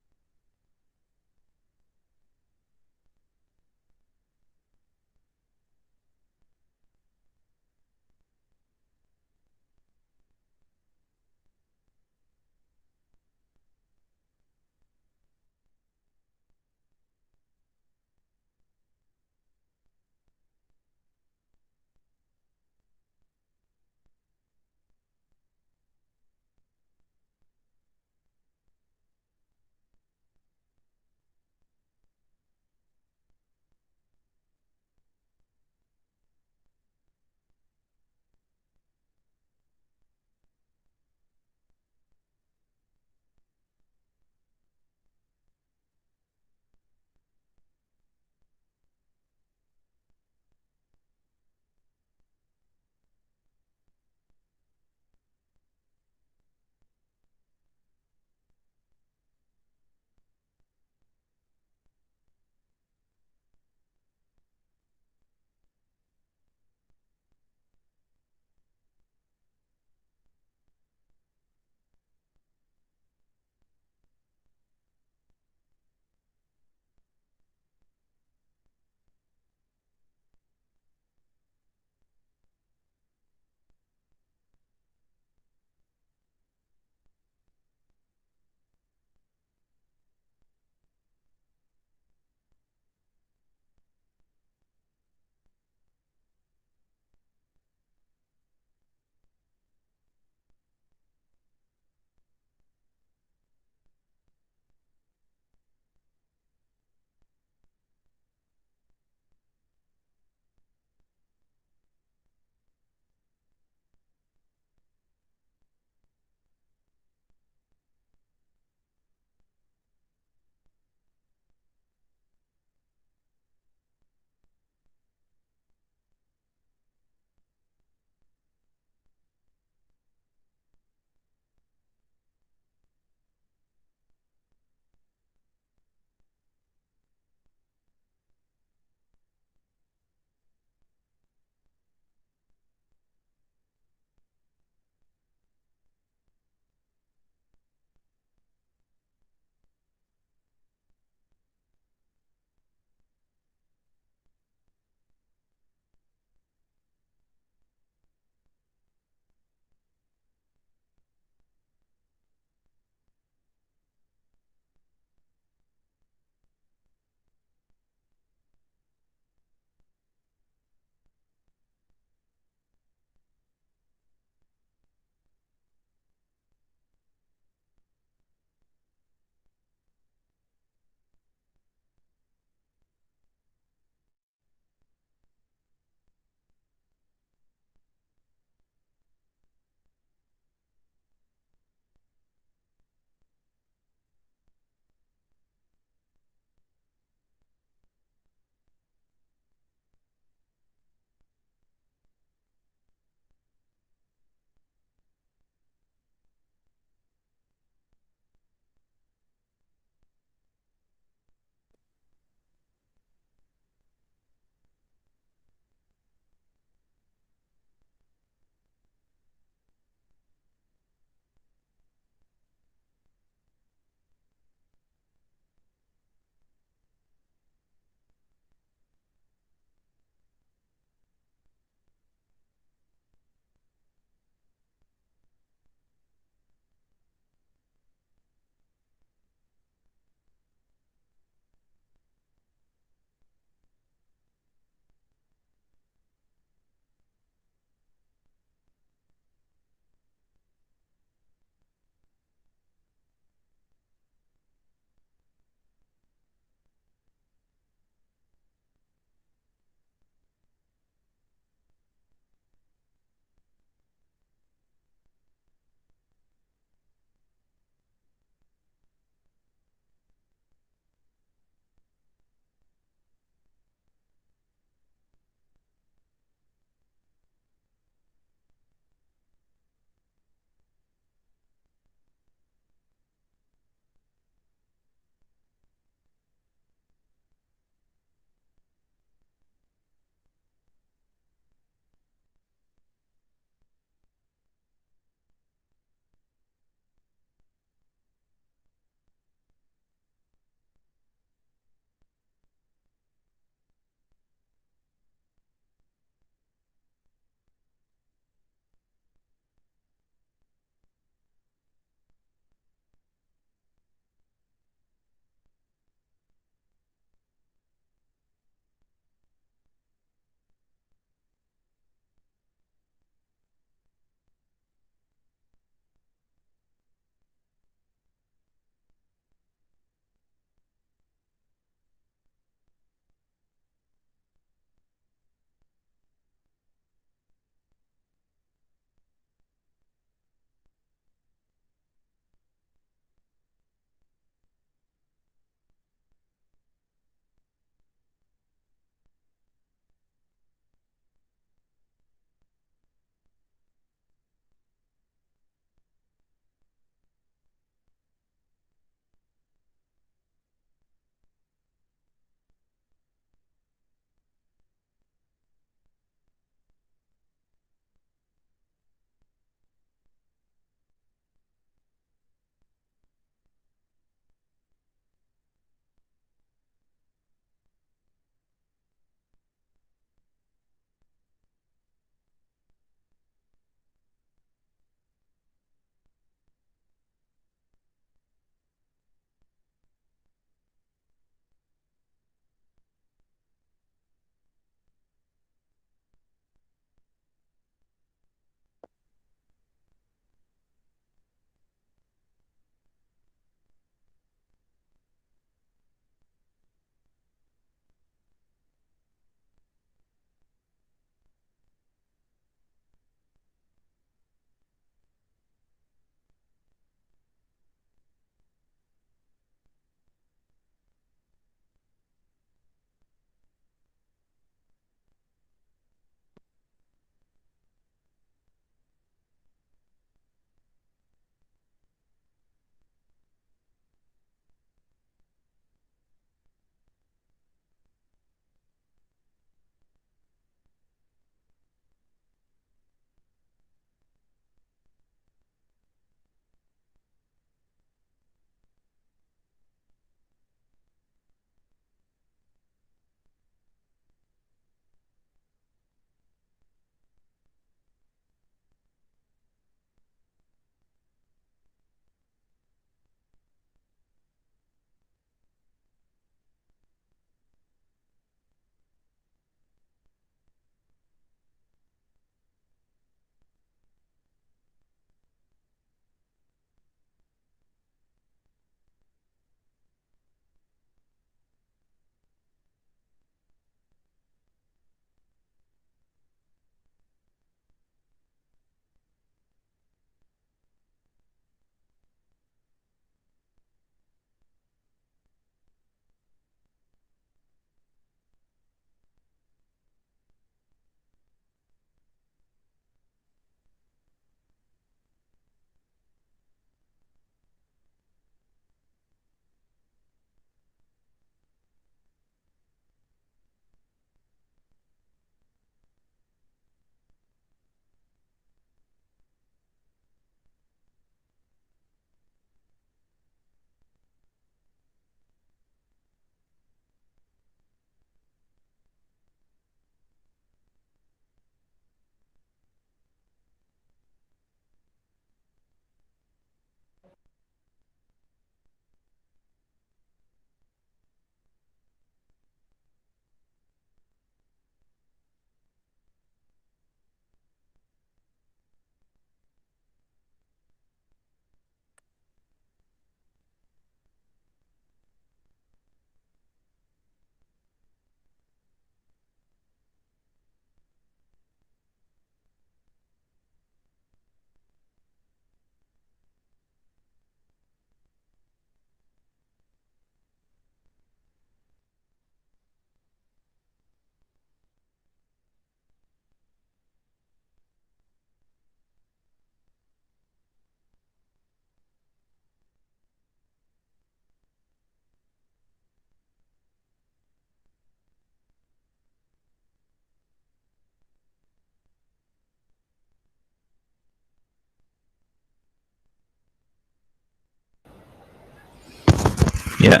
Ya,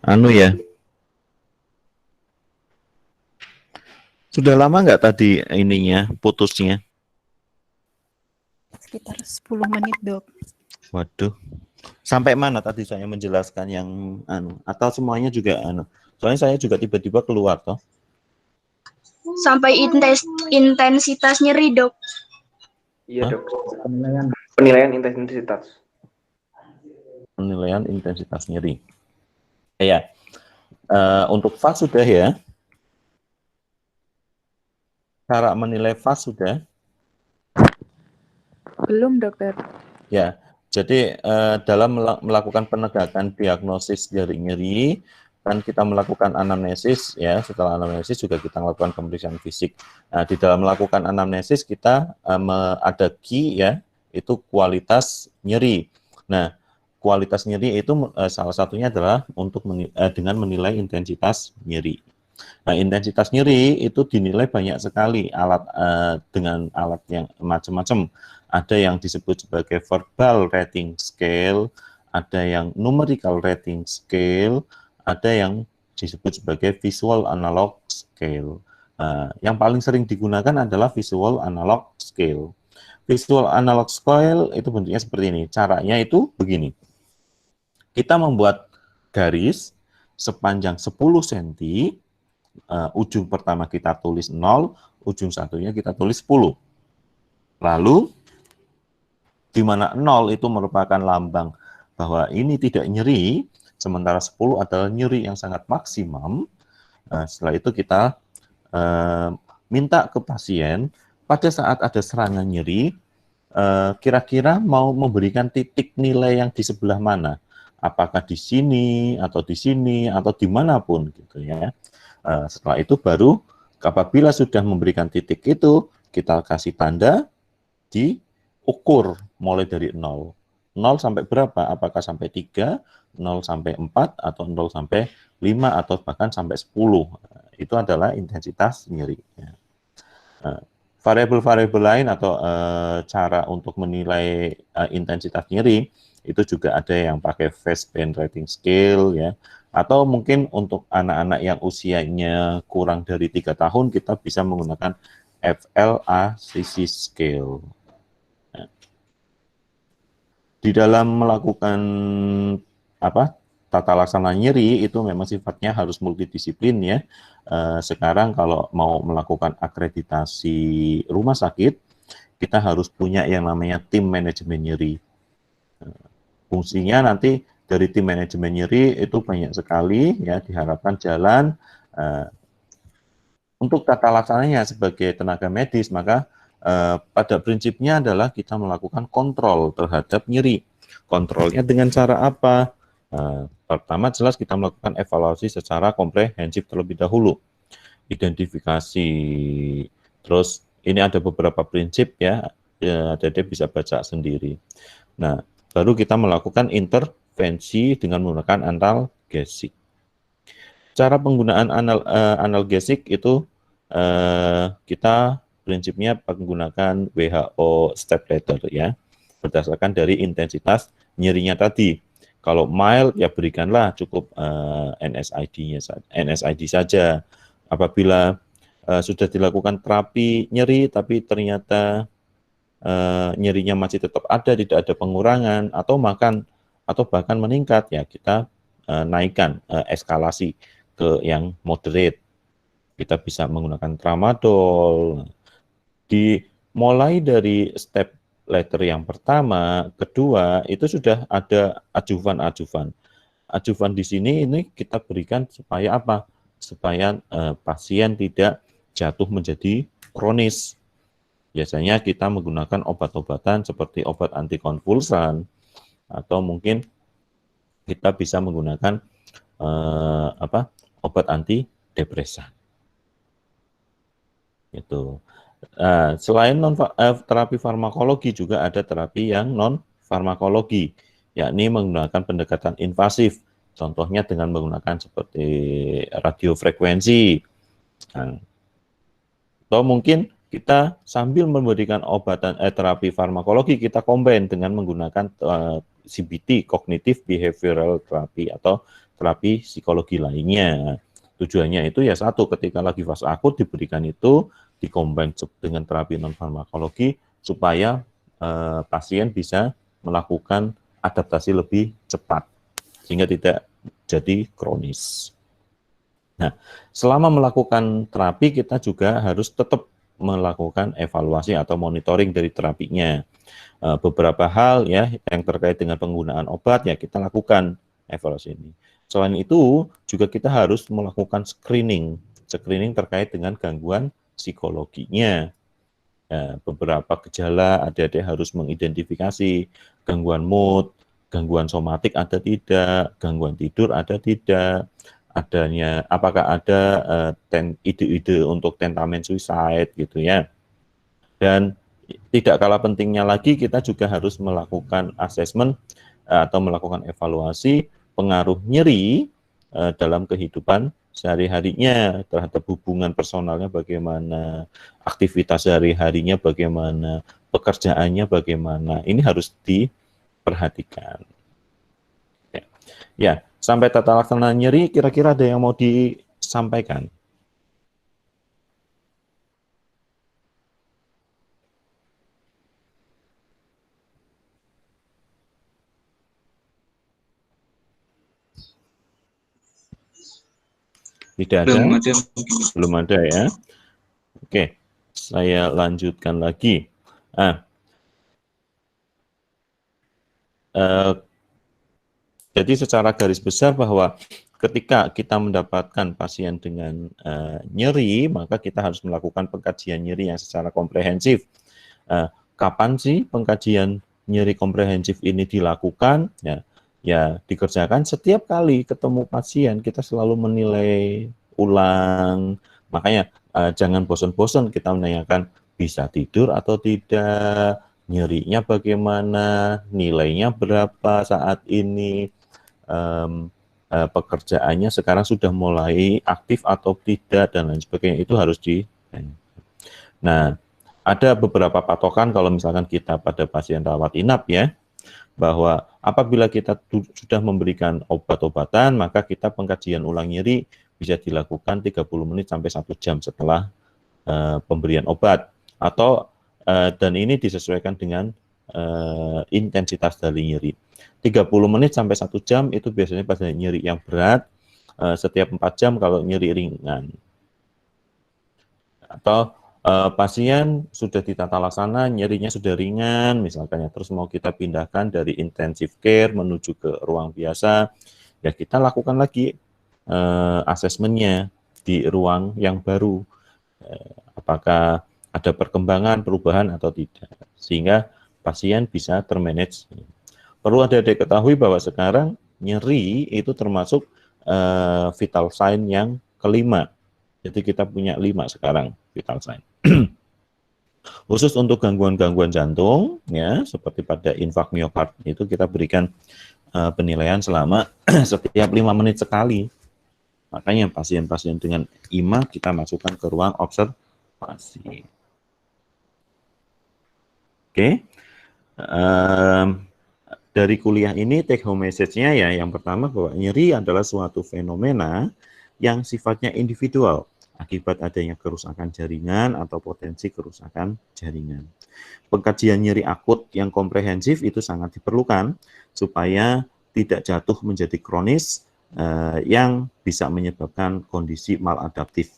anu ya. Sudah lama nggak tadi ininya putusnya? Sekitar 10 menit, Dok. Waduh. Sampai mana tadi saya menjelaskan yang anu atau semuanya juga anu? Soalnya saya juga tiba-tiba keluar toh. Sampai intensitas nyeri, Dok. Iya, Hah? Dok. Penilaian intensitas. Penilaian intensitas nyeri. Ya. Untuk fase sudah ya. Cara menilai fase sudah. Belum, Dokter. Ya. Jadi dalam melakukan penegakan diagnosis nyeri, kan kita melakukan anamnesis ya. Setelah anamnesis juga kita melakukan pemeriksaan fisik. Nah, di dalam melakukan anamnesis kita ada key ya, itu kualitas nyeri. Nah, kualitas nyeri itu salah satunya adalah untuk dengan menilai intensitas nyeri. Nah, intensitas nyeri itu dinilai banyak sekali dengan alat yang macam-macam. Ada yang disebut sebagai verbal rating scale, ada yang numerical rating scale, ada yang disebut sebagai visual analog scale. Yang paling sering digunakan adalah visual analog scale. Visual analog scale itu bentuknya seperti ini. Caranya itu begini. Kita membuat garis sepanjang 10 cm, ujung pertama kita tulis 0, ujung satunya kita tulis 10. Lalu, di mana 0 itu merupakan lambang bahwa ini tidak nyeri, sementara 10 adalah nyeri yang sangat maksimum. Setelah itu kita minta ke pasien, pada saat ada serangan nyeri, kira-kira mau memberikan titik nilai yang di sebelah mana? Apakah di sini, atau di sini, atau dimanapun gitu ya. Setelah itu baru apabila sudah memberikan titik itu, kita kasih tanda diukur mulai dari 0. 0 sampai berapa? Apakah sampai 3, 0 sampai 4, atau 0 sampai 5, atau bahkan sampai 10. Itu adalah intensitas nyeri. Variabel-variabel lain atau cara untuk menilai intensitas nyeri itu juga ada yang pakai face pain rating scale ya, atau mungkin untuk anak-anak yang usianya kurang dari 3 tahun kita bisa menggunakan FLACC scale. Nah, di dalam melakukan tata laksana nyeri itu memang sifatnya harus multidisiplin ya. Sekarang kalau mau melakukan akreditasi rumah sakit, kita harus punya yang namanya tim manajemen nyeri. Fungsinya nanti dari tim manajemen nyeri itu banyak sekali ya, diharapkan jalan. Untuk tata laksananya sebagai tenaga medis, maka pada prinsipnya adalah kita melakukan kontrol terhadap nyeri. Kontrolnya dengan cara apa? Pertama jelas kita melakukan evaluasi secara komprehensif terlebih dahulu. Identifikasi, terus ini ada beberapa prinsip ya, Dede bisa baca sendiri. Nah, baru kita melakukan intervensi dengan menggunakan analgesik. Cara penggunaan analgesik itu kita prinsipnya menggunakan WHO step ladder ya, berdasarkan dari intensitas nyerinya tadi. Kalau mild ya berikanlah cukup NSAID saja. Apabila sudah dilakukan terapi nyeri tapi ternyata nyerinya masih tetap ada, tidak ada pengurangan atau bahkan meningkat, ya kita naikkan eskalasi ke yang moderate. Kita bisa menggunakan tramadol. Dimulai dari step ladder yang pertama, kedua itu sudah ada adjuvan. Adjuvan di sini ini kita berikan supaya apa? Supaya pasien tidak jatuh menjadi kronis. Biasanya kita menggunakan obat-obatan seperti obat antikonvulsan, atau mungkin kita bisa menggunakan obat antidepresan. Itu. Selain terapi farmakologi juga ada terapi yang non farmakologi, yakni menggunakan pendekatan invasif. Contohnya dengan menggunakan seperti radiofrekuensi. Atau mungkin kita sambil memberikan terapi farmakologi, kita combine dengan menggunakan CBT, Cognitive Behavioral Therapy, atau terapi psikologi lainnya. Tujuannya itu ya satu, ketika lagi fase akut diberikan itu, dikombin dengan terapi non-farmakologi, supaya pasien bisa melakukan adaptasi lebih cepat, sehingga tidak jadi kronis. Nah, selama melakukan terapi, kita juga harus tetap melakukan evaluasi atau monitoring dari terapinya. Beberapa hal ya yang terkait dengan penggunaan obat ya kita lakukan evaluasi ini. Selain itu juga kita harus melakukan screening terkait dengan gangguan psikologinya. Beberapa gejala adik-adik harus mengidentifikasi gangguan mood, gangguan somatik ada tidak, gangguan tidur ada tidak, adanya apakah ada ide-ide untuk tentamen suicide gitu ya. Dan tidak kalah pentingnya lagi, kita juga harus melakukan asesmen atau melakukan evaluasi pengaruh nyeri dalam kehidupan sehari-harinya, terhadap hubungan personalnya bagaimana, aktivitas sehari-harinya bagaimana, pekerjaannya bagaimana. Ini harus diperhatikan. Ya, sampai tata laksana nyeri, kira-kira ada yang mau disampaikan? Tidak ada? Belum ada. Belum ada ya. Oke, saya lanjutkan lagi. Jadi secara garis besar bahwa ketika kita mendapatkan pasien dengan nyeri, maka kita harus melakukan pengkajian nyeri yang secara komprehensif. Kapan sih pengkajian nyeri komprehensif ini dilakukan? Ya dikerjakan setiap kali ketemu pasien, kita selalu menilai ulang. Makanya jangan bosan-bosan kita menanyakan bisa tidur atau tidak, nyerinya bagaimana, nilainya berapa saat ini, pekerjaannya sekarang sudah mulai aktif atau tidak, dan lain sebagainya. Itu harus Nah, ada beberapa patokan kalau misalkan kita pada pasien rawat inap ya, bahwa apabila kita sudah memberikan obat-obatan, maka kita pengkajian ulang nyeri bisa dilakukan 30 menit sampai 1 jam setelah pemberian obat, atau dan ini disesuaikan dengan intensitas dari nyeri. 30 menit sampai 1 jam itu biasanya pada nyeri yang berat, setiap 4 jam kalau nyeri ringan. Atau pasien sudah ditata laksana, nyerinya sudah ringan misalkan ya, terus mau kita pindahkan dari intensive care menuju ke ruang biasa, ya kita lakukan lagi asesmennya di ruang yang baru, apakah ada perkembangan, perubahan atau tidak, sehingga pasien bisa termanage. Perlu adik-adik ketahui bahwa sekarang nyeri itu termasuk vital sign yang kelima. Jadi kita punya 5 sekarang vital sign. Khusus untuk gangguan-gangguan jantung, ya seperti pada infark miokard itu kita berikan penilaian selama setiap 5 menit sekali. Makanya pasien-pasien dengan IMA kita masukkan ke ruang observasi. Oke. Dari kuliah ini take home message-nya ya, yang pertama bahwa nyeri adalah suatu fenomena yang sifatnya individual akibat adanya kerusakan jaringan atau potensi kerusakan jaringan. Pengkajian nyeri akut yang komprehensif itu sangat diperlukan supaya tidak jatuh menjadi kronis yang bisa menyebabkan kondisi maladaptif,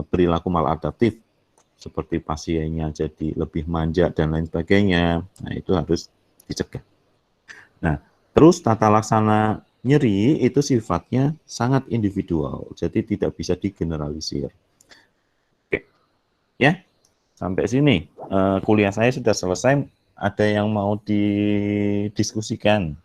perilaku maladaptif seperti pasiennya jadi lebih manja dan lain sebagainya. Nah, itu harus dicegah. Nah, terus tata laksana nyeri itu sifatnya sangat individual, jadi tidak bisa digeneralisir. Oke, ya, sampai sini kuliah saya sudah selesai. Ada yang mau didiskusikan?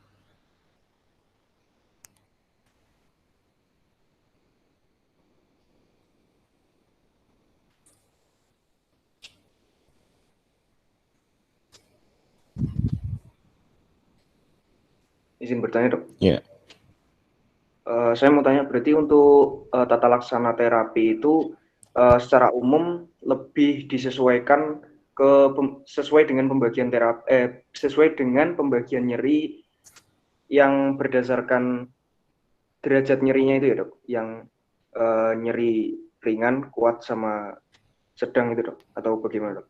Izin bertanya, Dok. Ya. Saya mau tanya, berarti untuk tata laksana terapi itu secara umum lebih disesuaikan sesuai dengan pembagian sesuai dengan pembagian nyeri yang berdasarkan derajat nyerinya itu ya dok, yang nyeri ringan, kuat, sama sedang itu dok, atau bagaimana dok?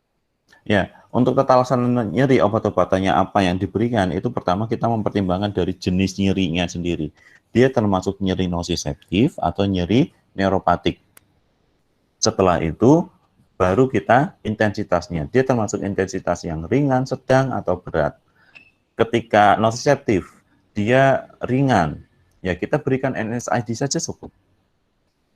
Ya, untuk ketalasan nyeri obat-obatannya apa yang diberikan, itu pertama kita mempertimbangkan dari jenis nyerinya sendiri. Dia termasuk nyeri nociceptif atau nyeri neuropatik. Setelah itu, baru kita intensitasnya. Dia termasuk intensitas yang ringan, sedang, atau berat. Ketika nociceptif, dia ringan, ya kita berikan NSAID saja cukup.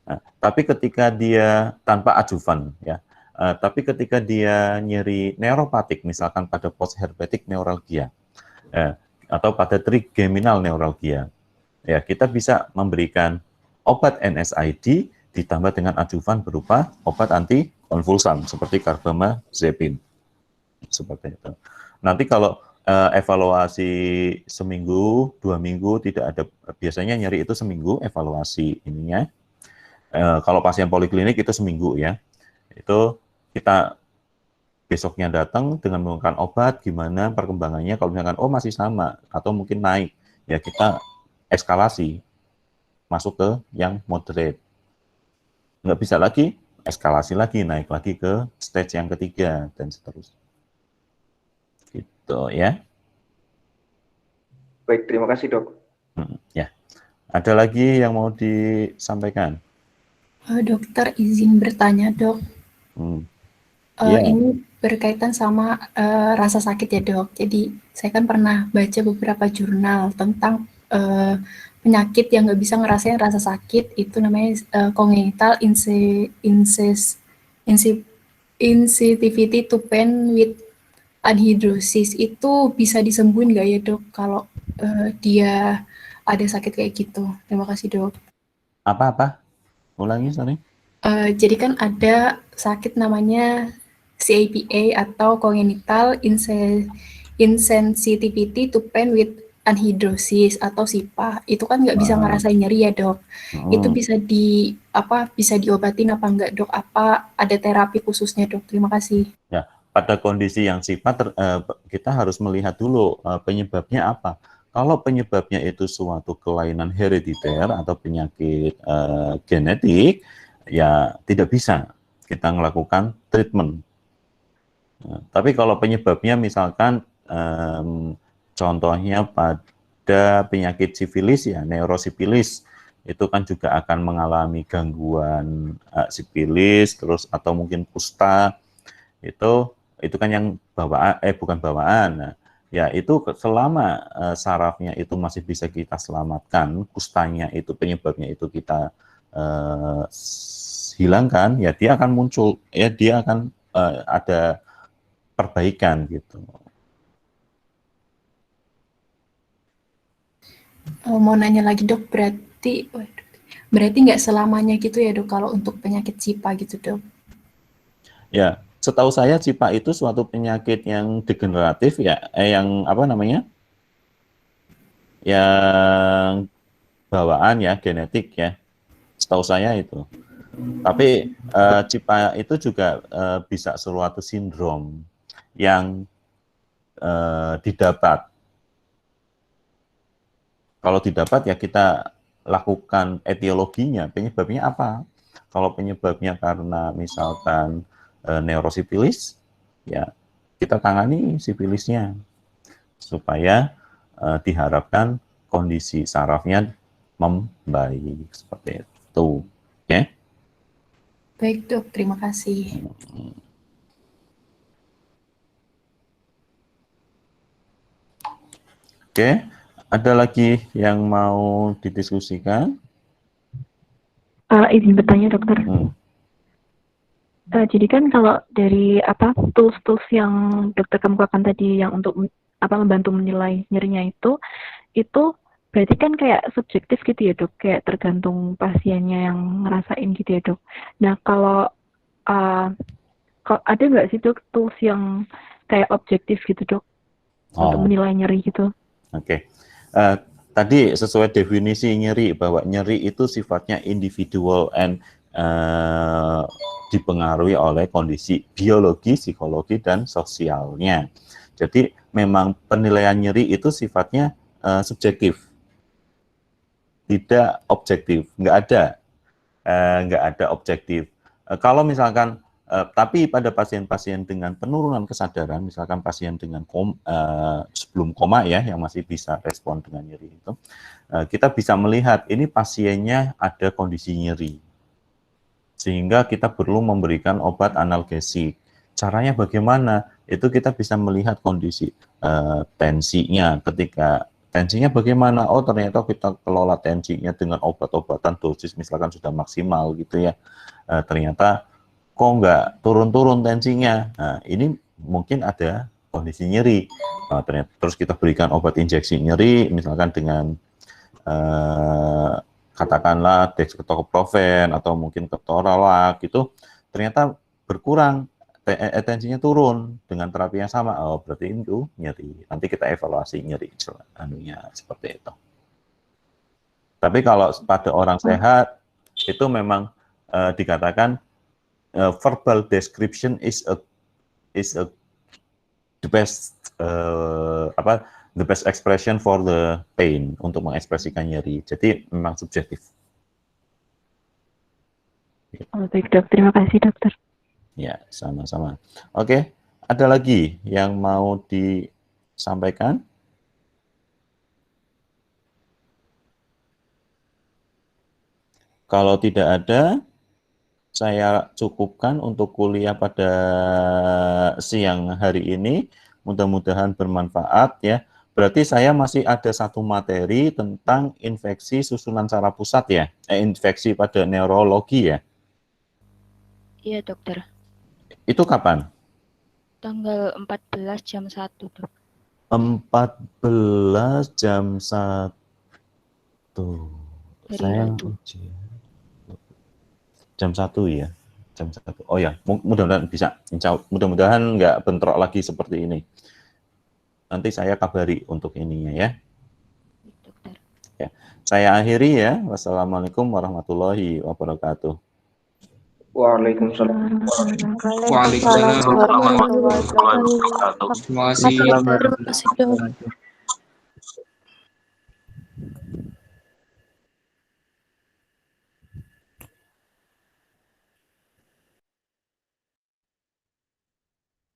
Nah, tapi ketika dia tanpa adjuvan, ya, tapi ketika dia nyeri neuropatik, misalkan pada postherpetic neuralgia, atau pada trigeminal neuralgia, ya kita bisa memberikan obat NSAID ditambah dengan adjuvan berupa obat antikonvulsan seperti carbamazepin, seperti itu. Nanti kalau evaluasi seminggu, 2 minggu tidak ada, biasanya nyeri itu seminggu evaluasi ininya. Kalau pasien poliklinik itu seminggu ya, itu kita besoknya datang dengan menggunakan obat, gimana perkembangannya, kalau misalkan oh masih sama atau mungkin naik, ya kita eskalasi masuk ke yang moderate. Nggak bisa lagi, eskalasi lagi, naik lagi ke stage yang ketiga dan seterusnya. Gitu ya. Baik, terima kasih dok. Ya, ada lagi yang mau disampaikan? Dokter izin bertanya dok. Yeah. Ini berkaitan sama rasa sakit ya dok. Jadi saya kan pernah baca beberapa jurnal tentang penyakit yang nggak bisa ngerasain rasa sakit, itu namanya congenital insensitivity to pain with anhidrosis. Itu bisa disembuhin nggak ya dok kalau dia ada sakit kayak gitu? Terima kasih dok. Apa? Ulangi, sorry. Jadi kan ada sakit namanya CAPA atau congenital insensitivity to pain with anhidrosis atau SIPA. Itu kan nggak bisa ngerasain nyeri ya dok. Itu bisa diobatin apa enggak dok? Apa ada terapi khususnya dok? Terima kasih. Ya, pada kondisi yang SIPA kita harus melihat dulu penyebabnya apa. Kalau penyebabnya itu suatu kelainan herediter atau penyakit genetik, ya tidak bisa kita melakukan treatment. Nah, tapi kalau penyebabnya misalkan contohnya pada penyakit sifilis ya, neurosifilis, itu kan juga akan mengalami gangguan sifilis, terus atau mungkin kusta, itu kan yang bawaan, bukan bawaan. Nah, ya itu selama sarafnya itu masih bisa kita selamatkan, kustanya itu penyebabnya itu kita hilangkan, ya dia akan muncul, ya dia akan ada perbaikan gitu. Mau nanya lagi dok, berarti nggak selamanya gitu ya dok kalau untuk penyakit SIPA gitu dok? Ya, setahu saya SIPA itu suatu penyakit yang degeneratif ya, yang apa namanya? Yang bawaan ya, genetik ya. Setahu saya itu. Tapi SIPA itu juga bisa suatu sindrom yang didapat. Kalau didapat ya kita lakukan etiologinya, penyebabnya apa? Kalau penyebabnya karena misalkan neurosifilis, ya kita tangani sifilisnya supaya diharapkan kondisi sarafnya membaik seperti itu. Ya. Baik dok, terima kasih. Oke, ada lagi yang mau didiskusikan? Izin bertanya dokter. Jadi kan kalau dari tools-tools yang dokter kemukakan tadi yang untuk membantu menilai nyerinya itu berarti kan kayak subjektif gitu ya dok, kayak tergantung pasiennya yang ngerasain gitu ya dok. Nah kalau ada nggak sih dok tools yang kayak objektif gitu dok untuk menilai nyeri gitu? Oke. Tadi sesuai definisi nyeri bahwa nyeri itu sifatnya individual and dipengaruhi oleh kondisi biologi, psikologi, dan sosialnya. Jadi memang penilaian nyeri itu sifatnya subjektif, tidak objektif, nggak ada objektif. Kalau misalkan tapi pada pasien-pasien dengan penurunan kesadaran, misalkan pasien dengan sebelum koma ya, yang masih bisa respon dengan nyeri itu, kita bisa melihat ini pasiennya ada kondisi nyeri, sehingga kita perlu memberikan obat analgesik. Caranya bagaimana? Itu kita bisa melihat kondisi tensinya. Ketika tensinya bagaimana? Oh, ternyata kita kelola tensinya dengan obat-obatan dosis misalkan sudah maksimal gitu ya. Ternyata kok nggak turun-turun tensinya. Nah, ini mungkin ada kondisi nyeri. Ternyata terus kita berikan obat injeksi nyeri, misalkan dengan katakanlah dextromethorphan atau mungkin ketorolac gitu, ternyata berkurang, tensinya turun dengan terapi yang sama. Oh, berarti itu nyeri. Nanti kita evaluasi nyeri anunya seperti itu. Tapi kalau pada orang sehat itu memang dikatakan verbal description is the best the best expression for the pain, untuk mengekspresikan nyeri. Jadi memang subjektif. Oh, baik dok, terima kasih dokter. Ya, sama-sama. Oke, ada lagi yang mau disampaikan? Kalau tidak ada, saya cukupkan untuk kuliah pada siang hari ini. Mudah-mudahan bermanfaat ya. Berarti saya masih ada satu materi tentang infeksi susunan saraf pusat ya, infeksi pada neurologi ya. Iya dokter. Itu kapan? Tanggal 14 jam 1 dok. 14 jam 1. Saya jam 1 ya. Jam 1. Oh ya, mudah-mudahan bisa. Mudah-mudahan nggak bentrok lagi seperti ini. Nanti saya kabari untuk ininya ya. Dokter. Ya. Saya akhiri ya. Wassalamualaikum warahmatullahi wabarakatuh. Waalaikumsalam. Waalaikumsalam warahmatullahi wabarakatuh. Terima kasih. Terima kasih dok.